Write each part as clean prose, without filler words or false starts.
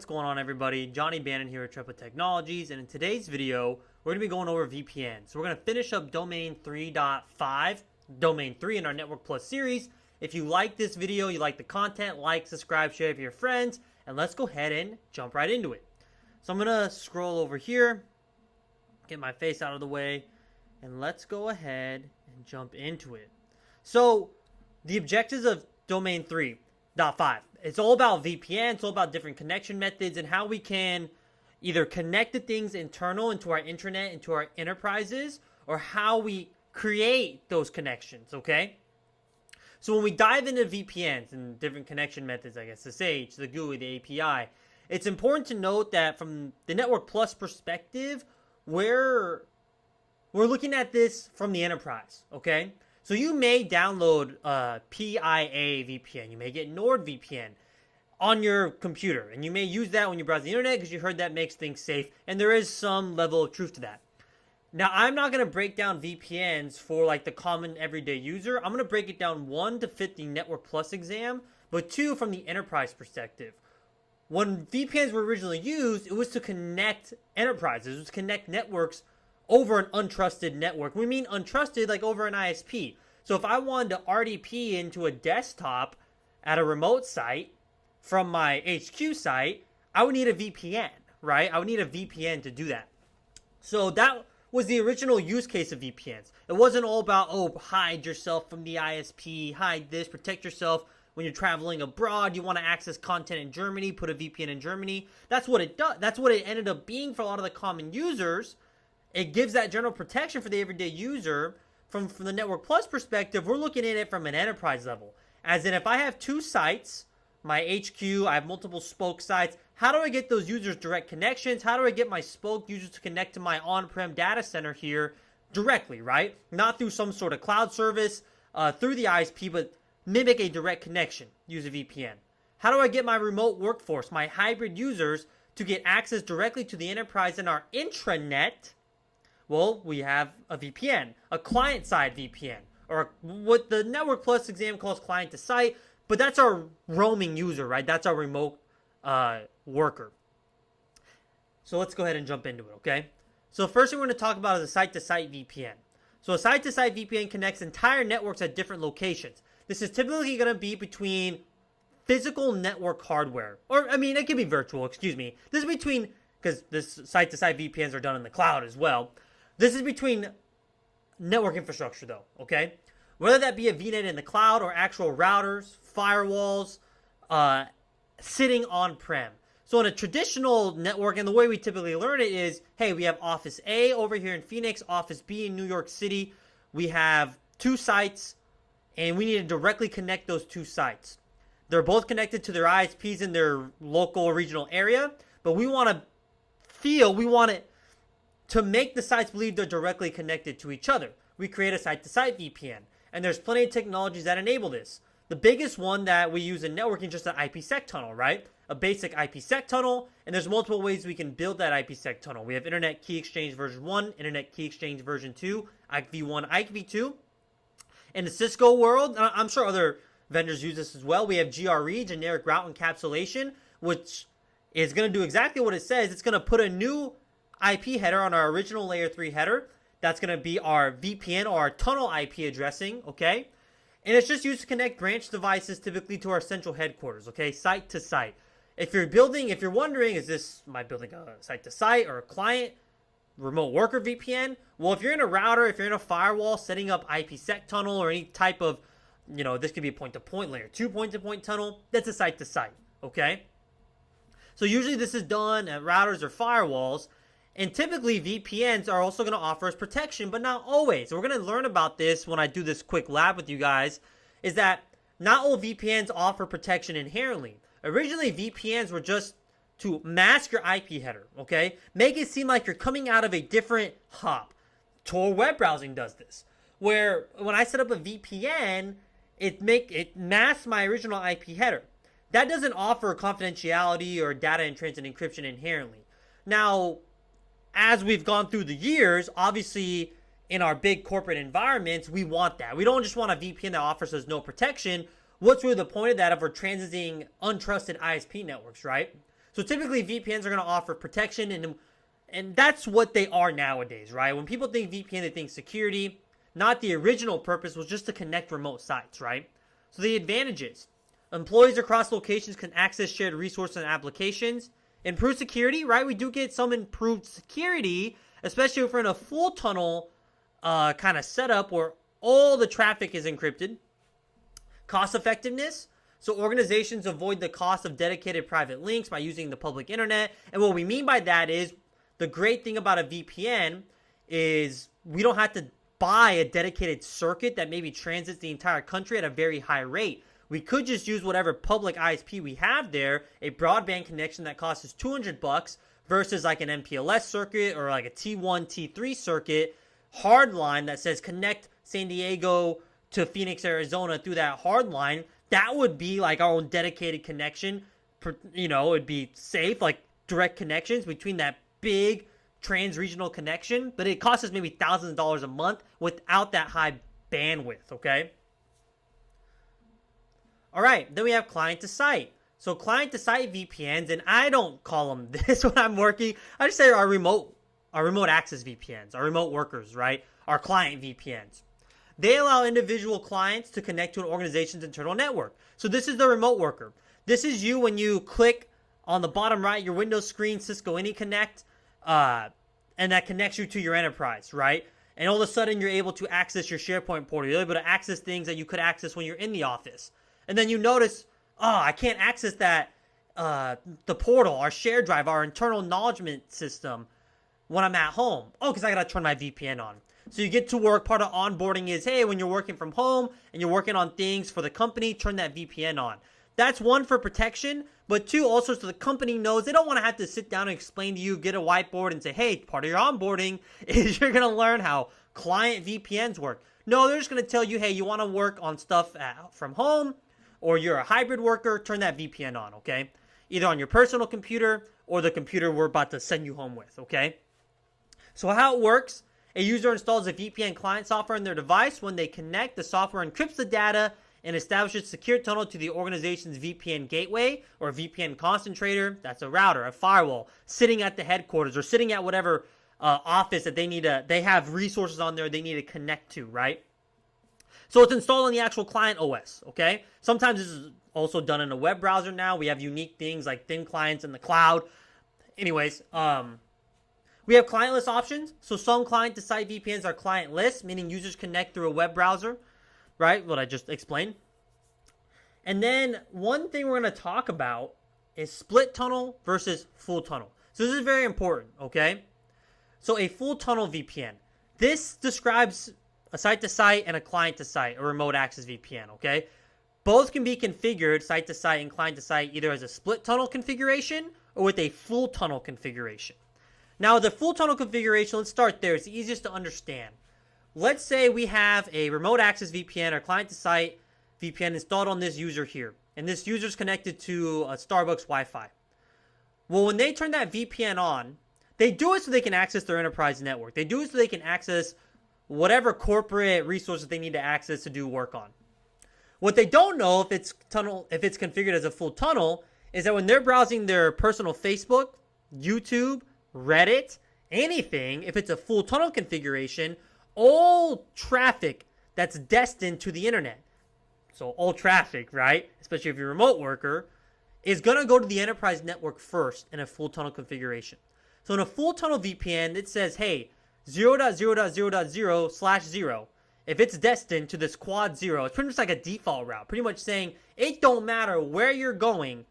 What's going on, everybody? Johnny Bannon here at Trepa Technologies, and in today's video we're going to be going over VPNs. So we're going to finish up domain 3.5, domain 3 in our Network Plus series. If you like this video, you like the content, like, subscribe, share with your friends, and let's go ahead and jump right into it. So I'm going to scroll over here, get my face out of the way, and let's go ahead and jump into it. So the objectives of domain 3.5. It's all about VPN. It's all about different connection methods and how we can either connect the things internal into our intranet, into our enterprises, or how we create those connections, okay? So when we dive into VPNs and different connection methods like SSH, the GUI, the API, it's important to note that from the Network Plus perspective, we're looking at this from the enterprise, okay? So you may download PIA VPN. You may get NordVPN on your computer. And you may use that when you browse the internet because you heard that makes things safe. And there is some level of truth to that. Now, I'm not going to break down VPNs for like the common everyday user. I'm going to break it down 1 to fit the Network Plus exam, but 2 from the enterprise perspective. When VPNs were originally used, it was to connect enterprises. It was to connect networks over an untrusted network. We mean untrusted like over an ISP. So if I wanted to RDP into a desktop at a remote site from my HQ site, I would need a VPN, right? I would need a VPN to do that. So that was the original use case of VPNs. It wasn't all about, oh, hide yourself from the ISP, hide this, protect yourself when you're traveling abroad. You want to access content in Germany, put a VPN in Germany. That's what it does. That's what it ended up being for a lot of the common users. It gives that general protection for the everyday user. From the Network Plus perspective, we're looking at it from an enterprise level. As in, if I have 2 sites, my HQ, I have multiple spoke sites, how do I get those users direct connections? How do I get my spoke users to connect to my on-prem data center here directly, right? Not through some sort of cloud service, through the ISP, but mimic a direct connection, use a VPN. How do I get my remote workforce, my hybrid users, to get access directly to the enterprise in our intranet? Well, we have a VPN, a client-side VPN, or what the Network Plus exam calls client-to-site, but that's our roaming user, right? That's our remote worker. So let's go ahead and jump into it, okay? So first thing we're going to talk about is a site-to-site VPN. So a site-to-site VPN connects entire networks at different locations. This is typically going to be between physical network hardware, or, I mean, it can be virtual, excuse me. This is between, because this site-to-site VPNs are done in the cloud as well. This is between network infrastructure, though, okay? Whether that be a VNet in the cloud or actual routers, firewalls, sitting on-prem. So in a traditional network, and the way we typically learn it is, hey, we have Office A over here in Phoenix, Office B in New York City. We have 2 sites, and we need to directly connect those 2 sites. They're both connected to their ISPs in their local or regional area, but we want it to make the sites believe they're directly connected to each other. We create a site-to-site VPN, and there's plenty of technologies that enable this. The biggest one that we use in networking is just an IPsec tunnel, right? A basic IPsec tunnel, and there's multiple ways we can build that IPsec tunnel. We have Internet Key Exchange version 1, Internet Key Exchange version 2, IPv1, IPv2. In the Cisco world, I'm sure other vendors use this as well. We have GRE, Generic Route Encapsulation, which is going to do exactly what it says. It's going to put a new IP header on our original layer 3 header. That's going to be our VPN or our tunnel IP addressing, okay? And it's just used to connect branch devices typically to our central headquarters, okay? Site to site. If you're wondering, am I building a site to site or a client remote worker VPN? Well, if you're in a router, if you're in a firewall, setting up IPsec tunnel or any type of, this could be a point-to-point layer 2 point-to-point tunnel, that's a site to site, okay? So usually this is done at routers or firewalls. And typically, VPNs are also going to offer us protection, but not always. So we're going to learn about this when I do this quick lab with you guys, is that not all VPNs offer protection inherently. Originally, VPNs were just to mask your IP header, okay? Make it seem like you're coming out of a different hop. Tor web browsing does this, where when I set up a VPN, it masks my original IP header. That doesn't offer confidentiality or data in transit encryption inherently. Now, as we've gone through the years, obviously in our big corporate environments, we want that. We don't just want a VPN that offers us no protection. What's really the point of that if we're transiting untrusted ISP networks, right? So typically VPNs are going to offer protection, and that's what they are nowadays, right? When people think VPN, they think security. Not the original purpose was just to connect remote sites, right? So the advantages: employees across locations can access shared resources and applications. Improved security, right? We do get some improved security, especially if we're in a full tunnel kind of setup where all the traffic is encrypted. Cost effectiveness. So organizations avoid the cost of dedicated private links by using the public internet. And what we mean by that is, the great thing about a VPN is we don't have to buy a dedicated circuit that maybe transits the entire country at a very high rate. We could just use whatever public ISP we have there, a broadband connection that costs us $200 versus like an MPLS circuit or like a T1, T3 circuit, hard line that says connect San Diego to Phoenix, Arizona through that hard line. That would be like our own dedicated connection. You know, it'd be safe, like direct connections between that big trans-regional connection, but it costs us maybe thousands of dollars a month without that high bandwidth, okay? All right, then we have client-to-site. So client-to-site VPNs, and I don't call them this when I'm working. I just say our remote access VPNs, our remote workers, right? Our client VPNs. They allow individual clients to connect to an organization's internal network. So this is the remote worker. This is you when you click on the bottom right, your Windows screen, Cisco AnyConnect, and that connects you to your enterprise, right? And all of a sudden, you're able to access your SharePoint portal. You're able to access things that you could access when you're in the office. And then you notice, I can't access that, the portal, our share drive, our internal acknowledgement system when I'm at home. Because I got to turn my VPN on. So you get to work. Part of onboarding is, hey, when you're working from home and you're working on things for the company, turn that VPN on. That's one, for protection, but two, also so the company knows they don't want to have to sit down and explain to you, get a whiteboard and say, hey, part of your onboarding is you're going to learn how client VPNs work. No, they're just going to tell you, hey, you want to work on stuff from home, or you're a hybrid worker, turn that VPN on, okay? Either on your personal computer or the computer we're about to send you home with, okay? So how it works: a user installs a VPN client software on their device. When they connect, the software encrypts the data and establishes a secure tunnel to the organization's VPN gateway or VPN concentrator. That's a router, a firewall, sitting at the headquarters or sitting at whatever office that they have resources on there they need to connect to, right? So it's installed on the actual client OS, okay? Sometimes this is also done in a web browser now. We have unique things like thin clients in the cloud. Anyways, we have clientless options. So some client-to-site VPNs are clientless, meaning users connect through a web browser, right? What I just explained. And then one thing we're going to talk about is split tunnel versus full tunnel. So this is very important, okay? So a full tunnel VPN. This describes a site-to-site and a client-to-site, a remote access VPN, okay? Both can be configured, site-to-site and client-to-site, either as a split tunnel configuration or with a full tunnel configuration. Now, the full tunnel configuration, let's start there. It's the easiest to understand. Let's say we have a remote access VPN or client-to-site VPN installed on this user here, and this user is connected to a Starbucks Wi-Fi. Well, when they turn that VPN on, they do it so they can access their enterprise network. They do it so they can access whatever corporate resources they need to access to do work on. What they don't know, if it's configured as a full tunnel, is that when they're browsing their personal Facebook, YouTube, Reddit, anything, if it's a full tunnel configuration, all traffic that's destined to the internet, so all traffic, right, especially if you're a remote worker, is going to go to the enterprise network first in a full tunnel configuration. So in a full tunnel VPN, it says, hey, 0.0.0.0/0. If it's destined to this quad 0, it's pretty much like a default route, pretty much saying it don't matter where you're going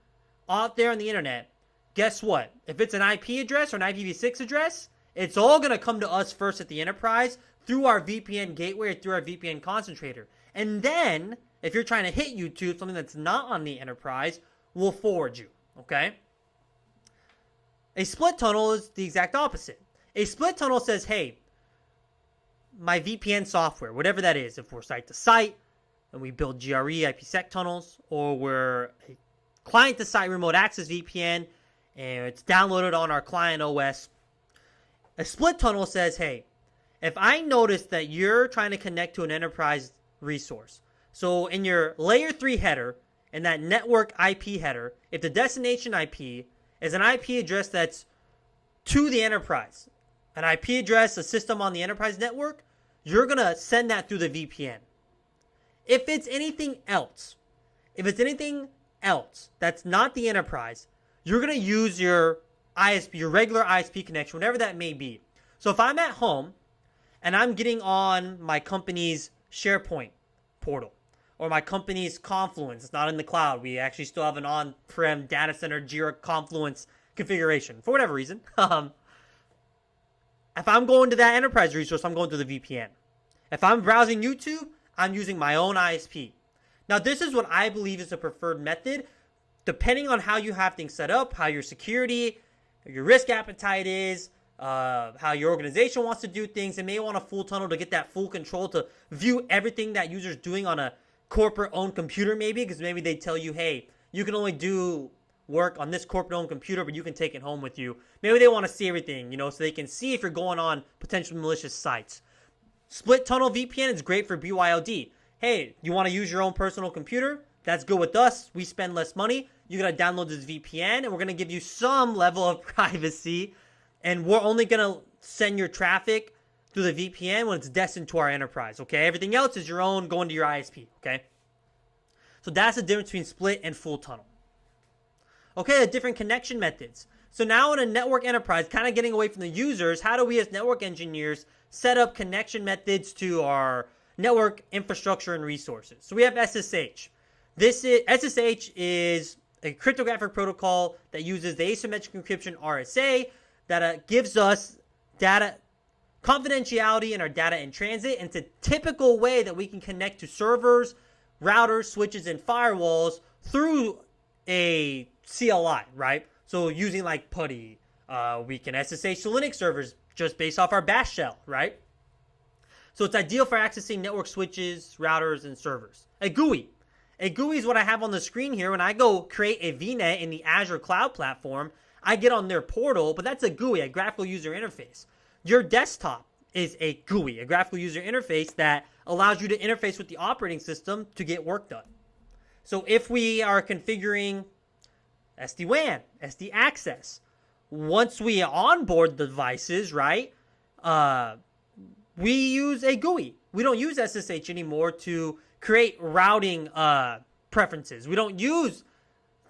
out there on the internet. Guess what? If it's an IP address or an IPv6 address, it's all going to come to us first at the enterprise through our VPN gateway or through our VPN concentrator. And then, if you're trying to hit YouTube, something that's not on the enterprise, we'll forward you, okay? A split tunnel is the exact opposite. A split tunnel says, hey, my VPN software, whatever that is, if we're site-to-site and we build GRE IPsec tunnels, or we're a client-to-site remote access VPN and it's downloaded on our client OS, a split tunnel says, hey, if I notice that you're trying to connect to an enterprise resource, so in your layer 3 header and that network IP header, if the destination IP is an IP address that's to the enterprise. An IP address, a system on the enterprise network, you're going to send that through the VPN. If it's anything else that's not the enterprise, you're going to use your ISP, your regular ISP connection, whatever that may be. So if I'm at home and I'm getting on my company's SharePoint portal or my company's Confluence, it's not in the cloud. We actually still have an on-prem data center Jira Confluence configuration for whatever reason. If I'm going to that enterprise resource, I'm going to the VPN. If I'm browsing YouTube, I'm using my own ISP. Now, this is what I believe is the preferred method, depending on how you have things set up, how your security, your risk appetite is, how your organization wants to do things. They may want a full tunnel to get that full control to view everything that user's doing on a corporate-owned computer maybe, because maybe they tell you, hey, you can only do work on this corporate-owned computer, but you can take it home with you. Maybe they want to see everything, so they can see if you're going on potential malicious sites. Split tunnel VPN is great for BYOD. Hey, you want to use your own personal computer? That's good with us. We spend less money. You got to download this VPN, and we're going to give you some level of privacy, and we're only going to send your traffic through the VPN when it's destined to our enterprise, okay? Everything else is your own going to your ISP, okay? So that's the difference between split and full tunnel. Okay, the different connection methods. So now in a network enterprise, kind of getting away from the users, how do we as network engineers set up connection methods to our network infrastructure and resources? So we have SSH. SSH is a cryptographic protocol that uses the asymmetric encryption RSA that gives us data confidentiality in our data in transit. And it's a typical way that we can connect to servers, routers, switches, and firewalls through a CLI, right? So using like PuTTY, we can SSH to Linux servers just based off our bash shell, right? So it's ideal for accessing network switches, routers, and servers. A GUI. A GUI is what I have on the screen here. When I go create a VNet in the Azure Cloud Platform, I get on their portal, but that's a GUI, a graphical user interface. Your desktop is a GUI, a graphical user interface that allows you to interface with the operating system to get work done. So if we are configuring SD-WAN, SD access, once we onboard the devices, right, we use a GUI. We don't use SSH anymore to create routing preferences. We don't use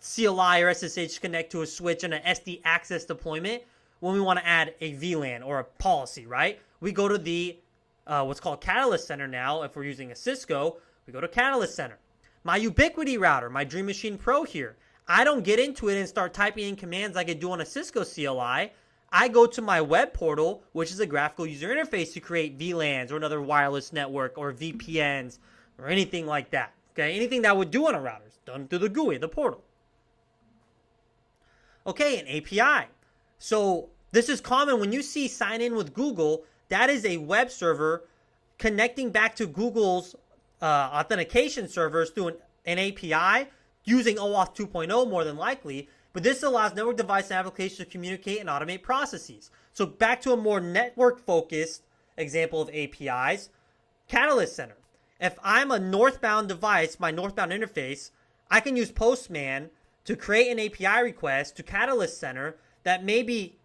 CLI or SSH to connect to a switch and an SD access deployment when we want to add a VLAN or a policy, right? We go to the what's called Catalyst Center now. If we're using a Cisco, we go to Catalyst Center. My Ubiquity router, my Dream Machine Pro here, I don't get into it and start typing in commands like I do on a Cisco CLI. I go to my web portal, which is a graphical user interface to create VLANs or another wireless network or VPNs or anything like that. Okay, anything that would do on a router is done through the GUI, the portal. Okay, an API. So this is common when you see sign in with Google. That is a web server connecting back to Google's authentication servers through an API using OAuth 2.0 more than likely. But this allows network device and applications to communicate and automate processes. So back to a more network-focused example of APIs, Catalyst Center. If I'm a northbound device, my northbound interface, I can use Postman to create an API request to Catalyst Center that may be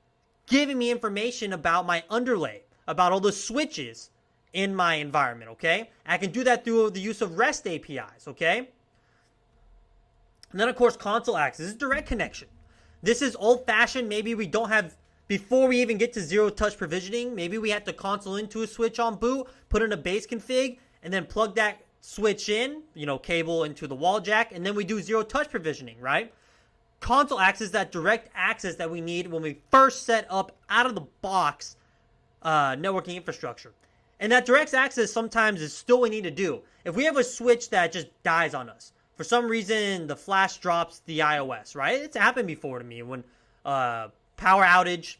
giving me information about my underlay, about all the switches in my environment, okay? I can do that through the use of REST APIs, okay? And then, of course, console access. This is direct connection. This is old-fashioned. Maybe we don't have, before we even get to zero-touch provisioning, maybe we have to console into a switch on boot, put in a base config, and then plug that switch in, cable into the wall jack, and then we do zero-touch provisioning, right? Console access is that direct access that we need when we first set up out of the box networking infrastructure. And that direct access sometimes is still what we need to do. If we have a switch that just dies on us, for some reason the flash drops the iOS, right? It's happened before to me when power outage,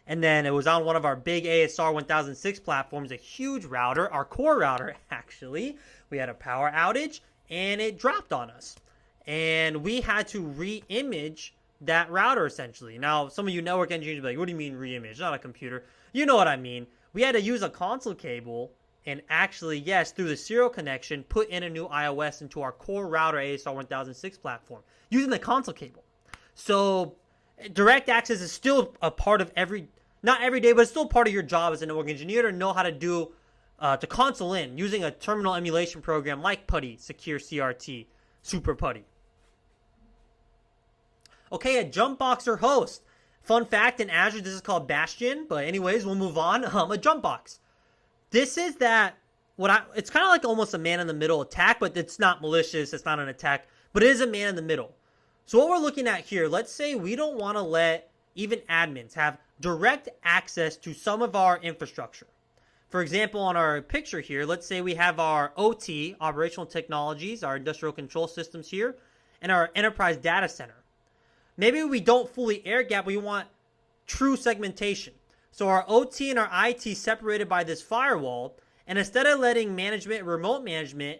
and then it was on one of our big ASR 1006 platforms, a huge router, our core router actually. We had a power outage and it dropped on us. And we had to re-image that router essentially. Now, some of you network engineers will be like, what do you mean re-image? It's not a computer. You know what I mean. We had to use a console cable and actually, yes, through the serial connection, put in a new iOS into our core router ASR 1006 platform using the console cable. So Direct access is still a part of not every day, but it's still part of your job as a network engineer to know how to do, to console in using a terminal emulation program like PuTTY, Secure CRT, Super PuTTY. Okay, a jump box or host. Fun fact, in Azure, this is called Bastion. But anyways, we'll move on. A jump box. This is it's kind of like almost a man-in-the-middle attack, but it's not malicious. It's not an attack, but it is a man-in-the-middle. So what we're looking at here, let's say we don't want to let even admins have direct access to some of our infrastructure. For example, on our picture here, let's say we have our OT, Operational Technologies, our industrial control systems here, and our enterprise data center. Maybe we don't fully air gap, we want true segmentation. So our OT and our IT separated by this firewall, and instead of letting management, remote management,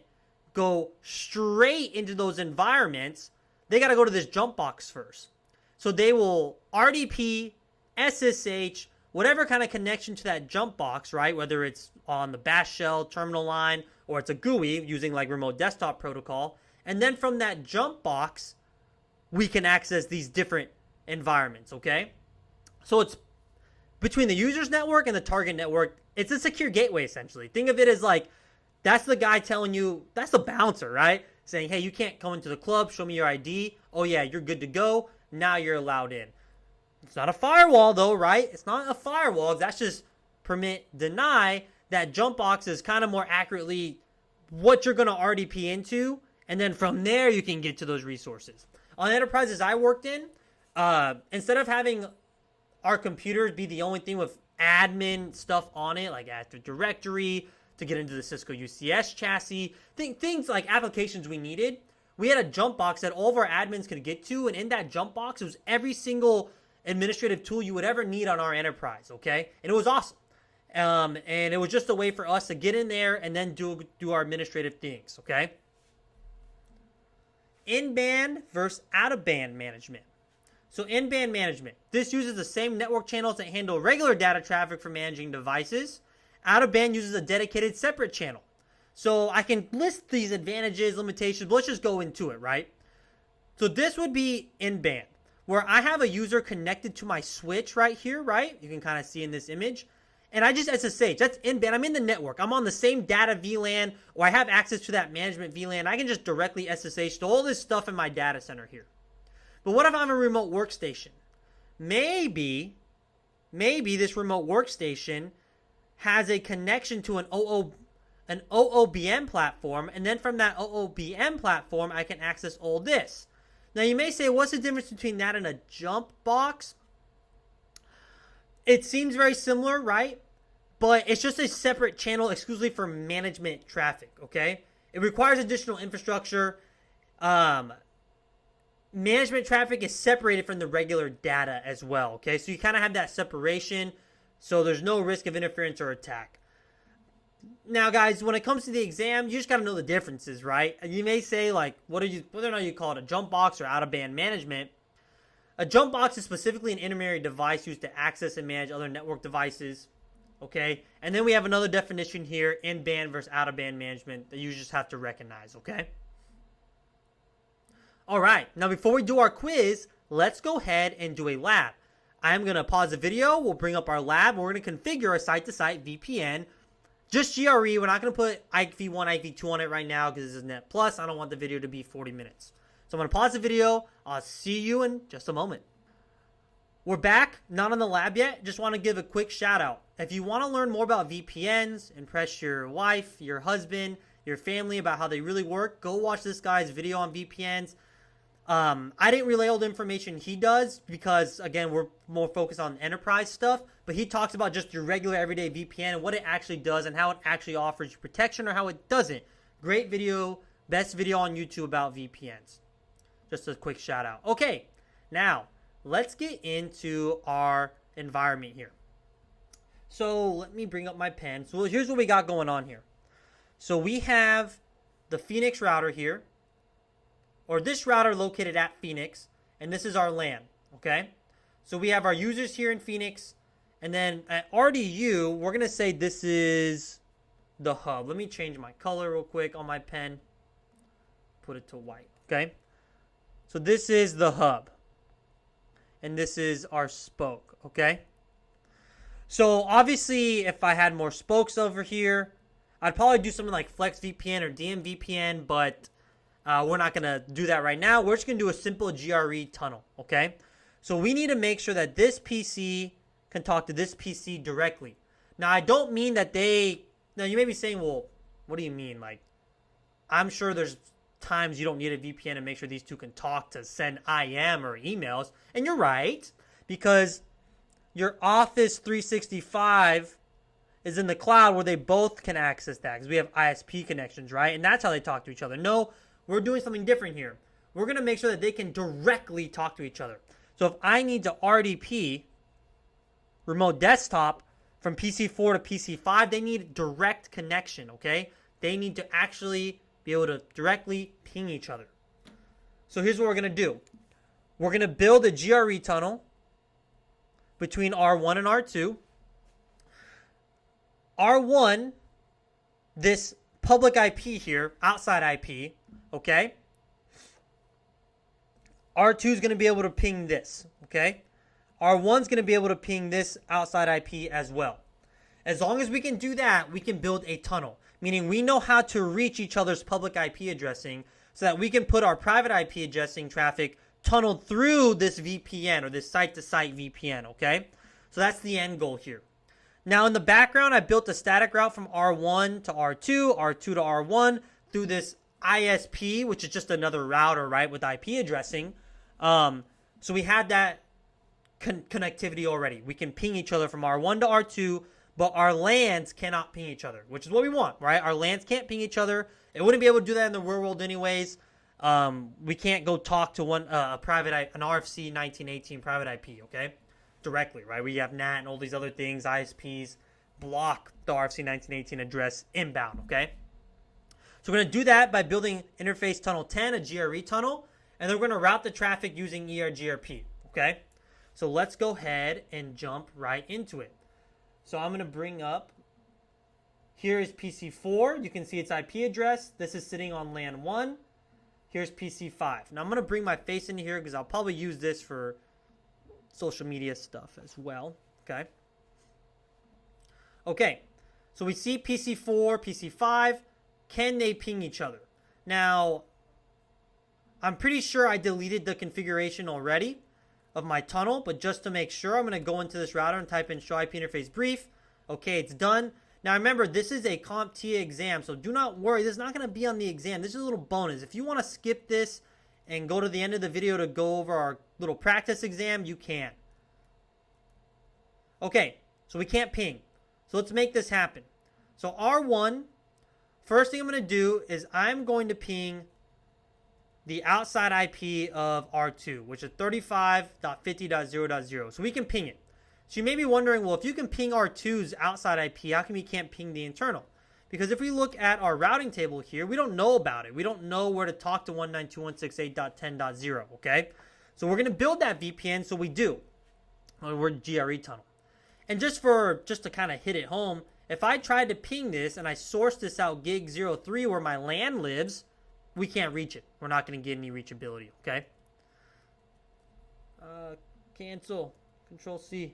go straight into those environments, they got to go to this jump box first. So they will RDP, SSH, whatever kind of connection to that jump box, right? Whether it's on the bash shell, terminal line, or it's a GUI using like remote desktop protocol. And then from that jump box, we can access these different environments, okay? So it's between the user's network and the target network. It's a secure gateway, essentially. Think of it as like, that's the guy telling you, that's the bouncer, right? Saying, hey, you can't come into the club, show me your ID. Oh yeah, you're good to go. Now you're allowed in. It's not a firewall though, right? It's not a firewall. That's just permit, deny. That jump box is kind of more accurately what you're going to RDP into. And then from there, you can get to those resources. On enterprises I worked in, instead of having our computers be the only thing with admin stuff on it, like Active Directory, to get into the Cisco UCS chassis, things like applications we needed, we had a jump box that all of our admins could get to, and in that jump box, it was every single administrative tool you would ever need on our enterprise, okay? And it was awesome. And it was just a way for us to get in there and then do our administrative things, okay? In-band versus out-of-band management. So in-band management. This uses the same network channels that handle regular data traffic for managing devices. Out-of-band uses a dedicated separate channel. So I can list these advantages, limitations, but let's just go into it, right? So this would be in-band, where I have a user connected to my switch right here, right? You can kind of see in this image. And I just SSH. That's in-band. I'm in the network. I'm on the same data VLAN, or I have access to that management VLAN. I can just directly SSH to all this stuff in my data center here. But what if I'm a remote workstation? Maybe this remote workstation has a connection to an OOBM platform, and then from that OOBM platform, I can access all this. Now, you may say, what's the difference between that and a jump box? It seems very similar, right? But it's just a separate channel exclusively for management traffic, okay? It requires additional infrastructure. Management traffic is separated from the regular data as well, okay? So you kind of have that separation, so there's no risk of interference or attack. Now, guys, when it comes to the exam, you just got to know the differences, right? You may say, like, whether or not you call it a jump box or out-of-band management. A jump box is specifically an intermediary device used to access and manage other network devices, okay? And then we have another definition here, in-band versus out-of-band management, that you just have to recognize, okay? All right, now before we do our quiz, let's go ahead and do a lab. I'm going to pause the video. We'll bring up our lab. We're going to configure a site-to-site VPN. Just GRE. We're not going to put IPv1, IPv2 on it right now because this is Net Plus. I don't want the video to be 40 minutes. So I'm going to pause the video. I'll see you in just a moment. We're back. Not on the lab yet. Just want to give a quick shout out. If you want to learn more about VPNs, impress your wife, your husband, your family about how they really work, go watch this guy's video on VPNs. I didn't relay all the information he does because, again, we're more focused on enterprise stuff. But he talks about just your regular everyday VPN and what it actually does and how it actually offers you protection or how it doesn't. Great video. Best video on YouTube about VPNs. Just a quick shout out. Okay, now let's get into our environment here. So let me bring up my pen. So here's what we got going on here. So we have the Phoenix router here, or this router located at Phoenix, and this is our LAN, okay? So we have our users here in Phoenix, and then at RDU, we're going to say this is the hub. Let me change my color real quick on my pen. Put it to white, okay? So this is the hub. and this is our spoke, okay? So obviously, if I had more spokes over here, I'd probably do something like Flex VPN or DM VPN, but we're not going to do that right now. We're just going to do a simple GRE tunnel, okay? So we need to make sure that this PC can talk to this PC directly. Now, I don't mean that now you may be saying, well, what do you mean? Like, I'm sure there's times you don't need a VPN to make sure these two can talk to send IM or emails. And you're right, because your Office 365 is in the cloud where they both can access that because we have ISP connections, right? And that's how they talk to each other. No, we're doing something different here. We're going to make sure that they can directly talk to each other. So if I need to RDP remote desktop from PC4 to PC5, they need direct connection, okay? They need to actually be able to directly ping each other. So here's what we're going to do. We're going to build a GRE tunnel between R1 and R2. R1, this public IP here, outside IP, okay? R2 is going to be able to ping this, okay? R1 is going to be able to ping this outside IP as well. As long as we can do that, we can build a tunnel, meaning we know how to reach each other's public IP addressing so that we can put our private IP addressing traffic tunneled through this VPN or this site-to-site VPN, okay? So that's the end goal here. Now, in the background, I built a static route from R1 to R2, R2 to R1 through this ISP, which is just another router, right, with IP addressing. So we had that connectivity already. We can ping each other from R1 to R2, but our LANs cannot ping each other, which is what we want, right? Our LANs can't ping each other. It wouldn't be able to do that in the real world anyways. We can't go talk to an RFC 1918 private IP, okay? Directly, right? We have NAT and all these other things, ISPs, block the RFC 1918 address inbound, okay? So we're going to do that by building interface tunnel 10, a GRE tunnel, and then we're going to route the traffic using ERGRP, okay? So let's go ahead and jump right into it. So I'm going to bring up, here is PC4. You can see its IP address. This is sitting on LAN 1. Here's PC5. Now I'm going to bring my face into here because I'll probably use this for social media stuff as well, okay? Okay, so we see PC4, PC5. Can they ping each other? Now, I'm pretty sure I deleted the configuration already of my tunnel, but just to make sure, I'm going to go into this router and type in show IP interface brief. Okay, it's done. Now, remember, this is a CompTIA exam, so do not worry. This is not going to be on the exam. This is a little bonus. If you want to skip this and go to the end of the video to go over our little practice exam, you can. Okay, so we can't ping. So let's make this happen. So R1, first thing I'm going to do is I'm going to ping the outside IP of R2, which is 35.50.0.0. So we can ping it. So you may be wondering, well, if you can ping R2's outside IP, how come you can't ping the internal? Because if we look at our routing table here, we don't know about it. We don't know where to talk to 192.168.10.0, okay? So we're going to build that VPN, so we do. We're GRE tunnel. And just to kind of hit it home, if I tried to ping this and I source this out gig 03 where my LAN lives, we can't reach it. We're not going to get any reachability, okay? Cancel. Control C.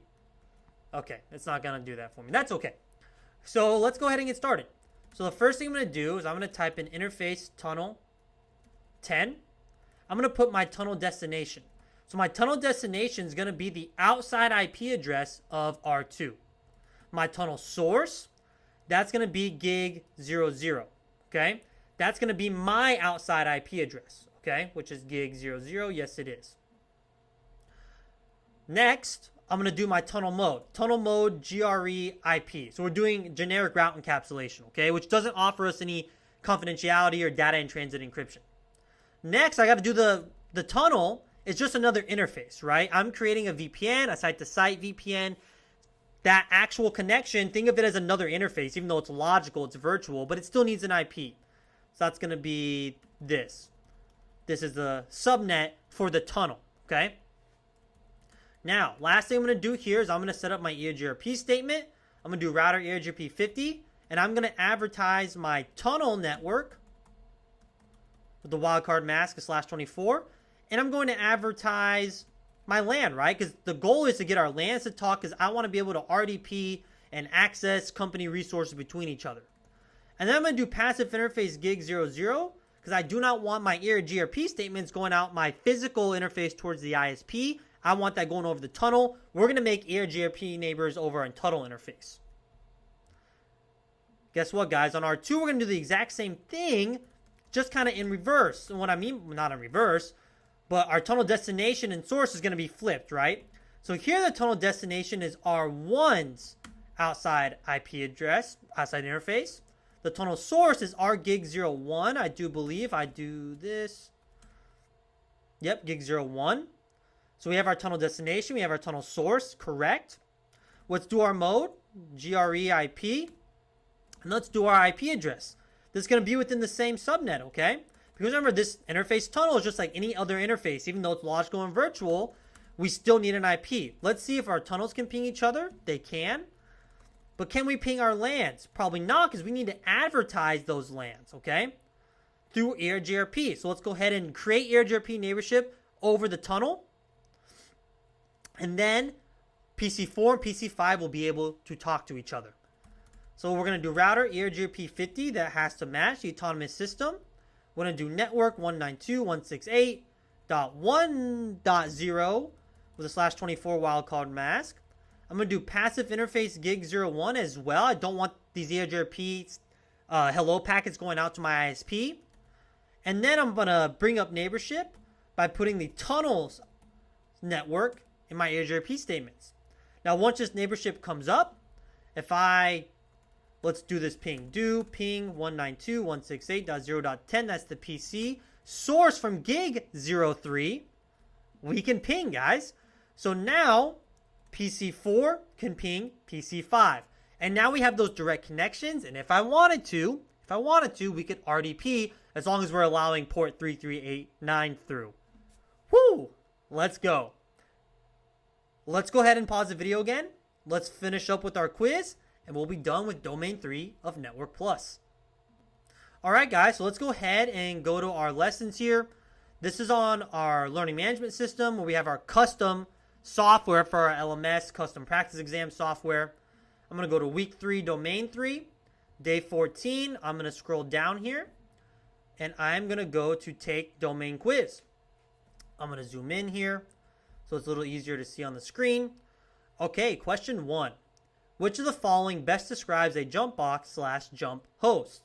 Okay, it's not going to do that for me. That's okay. So let's go ahead and get started. So the first thing I'm going to do is I'm going to type in interface tunnel 10. I'm going to put my tunnel destination. So my tunnel destination is going to be the outside IP address of R2. My tunnel source, that's going to be gig 00, okay? That's going to be my outside IP address, okay? Which is gig 00, yes it is. Next, I'm going to do my tunnel mode. Tunnel mode GRE IP. So we're doing generic route encapsulation, okay? Which doesn't offer us any confidentiality or data in transit encryption. Next, I got to do the tunnel. It's just another interface, right? I'm creating a VPN, a site-to-site VPN. That actual connection, think of it as another interface, even though it's logical, it's virtual, but it still needs an IP. So that's going to be this. This is the subnet for the tunnel, okay? Now, last thing I'm going to do here is I'm going to set up my ERGRP statement. I'm going to do router ERGRP 50, and I'm going to advertise my tunnel network with the wildcard mask /24, and I'm going to advertise my LAN, right? Because the goal is to get our LANs to talk, because I want to be able to RDP and access company resources between each other. And then I'm going to do passive interface gig 00, because I do not want my ERGRP statements going out my physical interface towards the ISP. I want that going over the tunnel. We're going to make ERGRP neighbors over a tunnel interface. Guess what, guys? On R2, we're going to do the exact same thing, just kind of in reverse. And what I mean, not in reverse, but our tunnel destination and source is going to be flipped, right? So here the tunnel destination is R1's outside IP address, outside interface. The tunnel source is our gig 01. I do believe I do this. Yep, gig 01. So we have our tunnel destination. We have our tunnel source, correct. Let's do our mode, GRE IP. And let's do our IP address. This is going to be within the same subnet, okay? Because remember, this interface tunnel is just like any other interface. Even though it's logical and virtual, we still need an IP. Let's see if our tunnels can ping each other. They can. But can we ping our LANs? Probably not, because we need to advertise those LANs, okay? Through ERGRP. So let's go ahead and create ERGRP neighborship over the tunnel. And then PC4 and PC5 will be able to talk to each other. So we're going to do router ERGRP 50. That has to match the autonomous system. We're going to do network 192.168.1.0 with a /24 wildcard mask. I'm going to do passive interface gig 01 as well. I don't want these ERGRP hello packets going out to my ISP. And then I'm going to bring up neighborship by putting the tunnels network in my ERGRP statements. Now, once this neighborship comes up, if let's do this ping. Do ping 192.168.0.10. That's the PC. Source from gig 03. We can ping, guys. So now PC4 can ping PC5. And now we have those direct connections. And if I wanted to, we could RDP as long as we're allowing port 3389 through. Woo! Let's go. Let's go ahead and pause the video again. Let's finish up with our quiz, and we'll be done with Domain 3 of Network Plus. Alright guys, so let's go ahead and go to our lessons here. This is on our learning management system, where we have our custom software for our LMS, custom practice exam software. I'm going to go to week 3, Domain 3, day 14. I'm going to scroll down here, and I'm going to go to take domain quiz. I'm going to zoom in here, so it's a little easier to see on the screen. Okay, question 1. Which of the following best describes a jump box / jump host?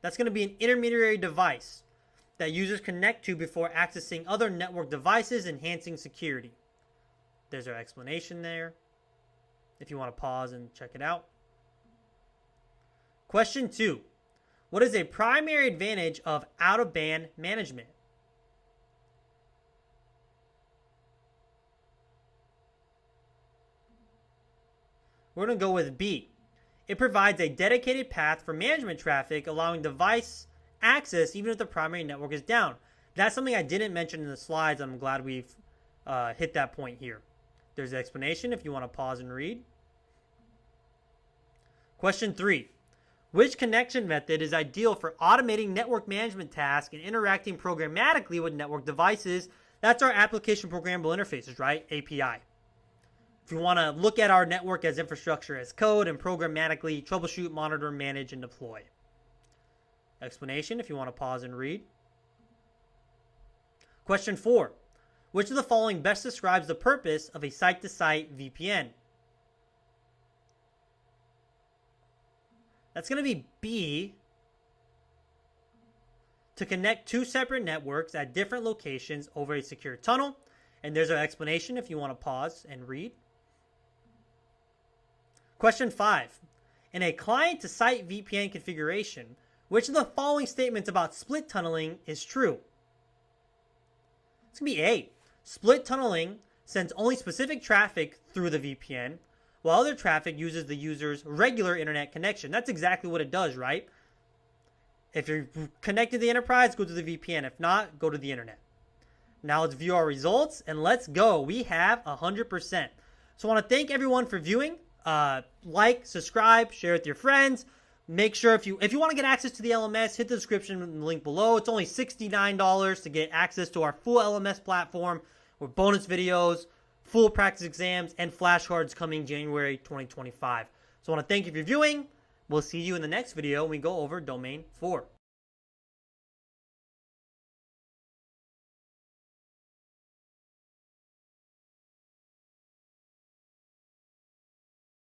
That's going to be an intermediary device that users connect to before accessing other network devices, enhancing security. There's our explanation there, if you want to pause and check it out. Question 2. What is a primary advantage of out-of-band management? We're going to go with B. It provides a dedicated path for management traffic, allowing device access even if the primary network is down. That's something I didn't mention in the slides. I'm glad we've hit that point here. There's the explanation if you want to pause and read. Question 3. Which connection method is ideal for automating network management tasks and interacting programmatically with network devices? That's our application programmable interfaces, right? API. If you want to look at our network as infrastructure as code and programmatically troubleshoot, monitor, manage, and deploy. Explanation if you want to pause and read. Question 4. Which of the following best describes the purpose of a site-to-site VPN? That's going to be B. To connect two separate networks at different locations over a secure tunnel. And there's our explanation if you want to pause and read. Question 5. In a client-to-site VPN configuration, which of the following statements about split tunneling is true? It's going to be A. Split tunneling sends only specific traffic through the VPN, while other traffic uses the user's regular internet connection. That's exactly what it does, right? If you're connected to the enterprise, go to the VPN. If not, go to the internet. Now let's view our results, and let's go. We have 100%. So I want to thank everyone for viewing. Like, subscribe, share with your friends. Make sure if you want to get access to the LMS, hit the description link below. It's only $69 to get access to our full LMS platform with bonus videos, full practice exams, and flashcards coming January 2025. So I want to thank you for viewing. We'll see you in the next video when we go over Domain 4.